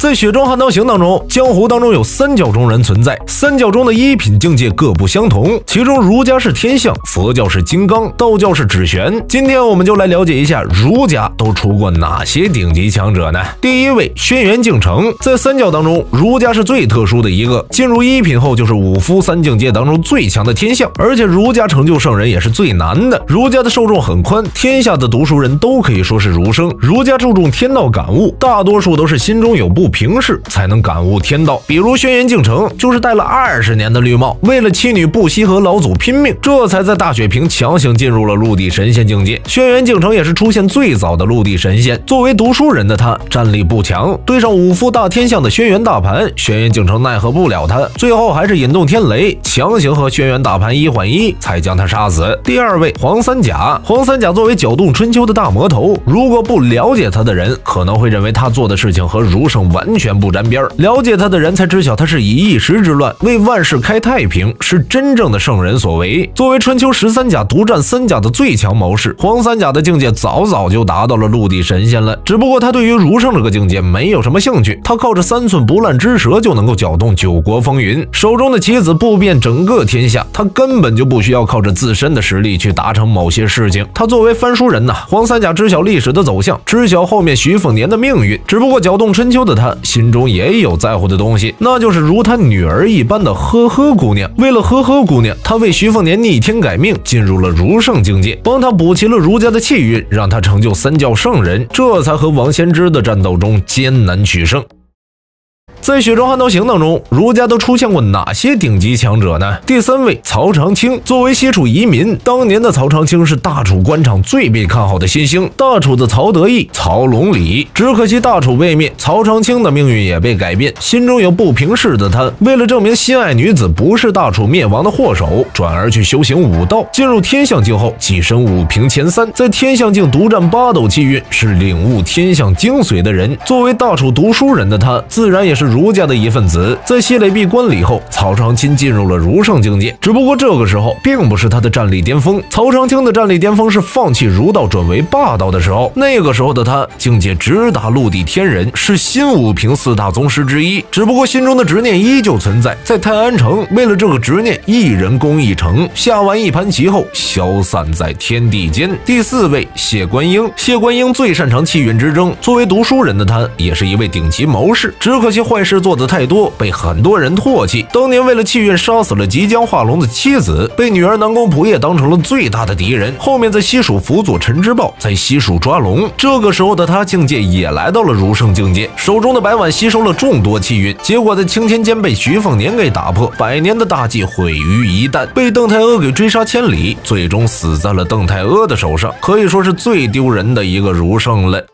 在《雪中悍刀行》当中，江湖当中有三教中人存在，三教中的一品境界各不相同，其中儒家是天象，佛教是金刚，道教是指玄。今天我们就来了解一下儒家都出过哪些顶级强者呢？第一位，轩辕敬成。在三教当中，儒家是最特殊的一个，进入一品后就是五夫三境界当中最强的天象，而且儒家成就圣人也是最难的。儒家的受众很宽，天下的读书人都可以说是儒生。儒家注重天道感悟，大多数都是心中有部平事才能感悟天道。比如轩辕敬成就是戴了20年的绿帽，为了妻女不惜和老祖拼命，这才在大雪坪强行进入了陆地神仙境界。轩辕敬成也是出现最早的陆地神仙。作为读书人的他战力不强，对上五夫大天象的轩辕大盘，轩辕敬成奈何不了他，最后还是引动天雷，强行和轩辕大盘1换1，才将他杀死。第二位，黄三甲。黄三甲作为搅动春秋的大魔头，如果不了解他的人，可能会认为他做的事情和儒生完全不沾边。了解他的人才知晓，他是以一时之乱为万世开太平，是真正的圣人所为。作为春秋13甲独占3甲的最强谋士，黄三甲的境界早就达到了陆地神仙了。只不过他对于儒生这个境界没有什么兴趣，他靠着3寸不烂之舌就能够搅动9国风云，手中的棋子布遍整个天下，他根本就不需要靠着自身的实力去达成某些事情。他作为翻书人黄三甲知晓历史的走向，知晓后面徐凤年的命运。只不过搅动春秋的他心中也有在乎的东西，那就是如他女儿一般的呵呵姑娘。为了呵呵姑娘，他为徐凤年逆天改命，进入了儒圣境界，帮他补齐了儒家的气运，让他成就三教圣人，这才和王先知的战斗中艰难取胜。在《雪中悍刀行》当中，儒家都出现过哪些顶级强者呢？第3位，曹长卿。作为西楚移民，当年的曹长卿是大楚官场最被看好的新星，大楚的曹德义、曹隆礼。只可惜大楚被灭，曹长卿的命运也被改变。心中有不平事的他，为了证明心爱女子不是大楚灭亡的祸首，转而去修行武道。进入天象境后，跻身武平前3，在天象境独占8斗气运，是领悟天象精髓的人。作为大楚读书人的他，自然也是儒家的一份子。在西垒闭关礼后，曹长卿进入了儒圣境界，只不过这个时候并不是他的战力巅峰。曹长卿的战力巅峰是放弃儒道转为霸道的时候，那个时候的他境界直达陆地天人，是新武平4大宗师之一。只不过心中的执念依旧存在，在泰安城为了这个执念，一人攻一城，下完一盘棋后消散在天地间。第4位，谢观音。谢观音最擅长气运之争，作为读书人的他也是一位顶级谋士，只可惜坏事做得太多，被很多人唾弃。当年为了气运杀死了即将化龙的妻子，被女儿南宫仆夜当成了最大的敌人。后面在西蜀辅佐陈之豹，在西蜀抓龙。这个时候的他境界也来到了儒圣境界，手中的白碗吸收了众多气运，结果在青天间被徐凤年给打破，100年的大计毁于一旦，被邓太阿给追杀千里，最终死在了邓太阿的手上，可以说是最丢人的一个儒圣了。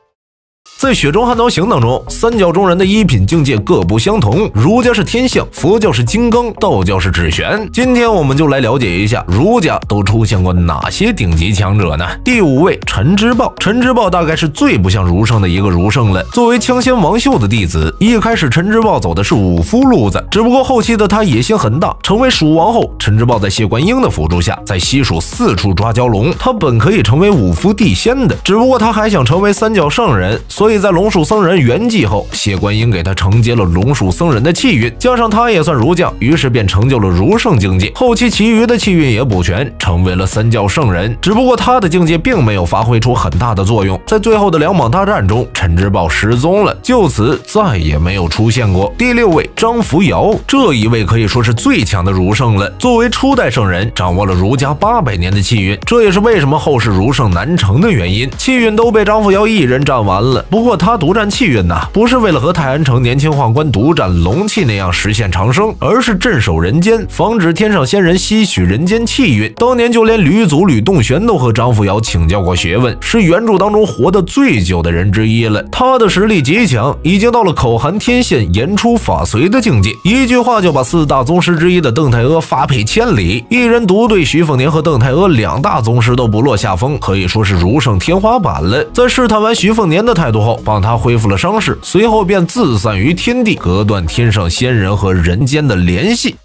在《雪中悍刀行》当中，三教中人的一品境界各不相同，儒家是天象，佛教是金刚，道教是指玄。今天我们就来了解一下儒家都出现过哪些顶级强者呢？第5位，陈之豹。陈之豹大概是最不像儒生的一个儒生了。作为枪仙王秀的弟子，一开始陈之豹走的是武夫路子，只不过后期的他野心很大，成为蜀王后，陈之豹在谢观音的辅助下，在西蜀4处抓蛟龙。他本可以成为武夫地仙的，只不过他还想成为三教圣人，所以在龙树僧人圆寂后，谢观音给他承接了龙树僧人的气运，加上他也算儒将，于是便成就了儒圣境界。后期其余的气运也补全，成为了三教圣人。只不过他的境界并没有发挥出很大的作用，在最后的2蟒大战中，陈之豹失踪了，就此再也没有出现过。第6位，张扶摇。这一位可以说是最强的儒圣了，作为初代圣人，掌握了儒家800年的气运，这也是为什么后世儒圣难成的原因。气运都被张扶摇一人占完了，不过他独占气运不是为了和泰安城年轻宦官独占龙气那样实现长生，而是镇守人间，防止天上仙人吸取人间气运。当年就连吕祖吕洞玄都和张扶摇请教过学问，是原著当中活得最久的人之一了。他的实力极强，已经到了口含天线言出法随的境界，一句话就把4大宗师之一的邓太阿发配千里，一人独对徐凤年和邓太阿2大宗师都不落下风，可以说是儒圣天花板了。在试探完徐凤年的态度后，帮他恢复了伤势，随后便自散于天地，隔断天上仙人和人间的联系。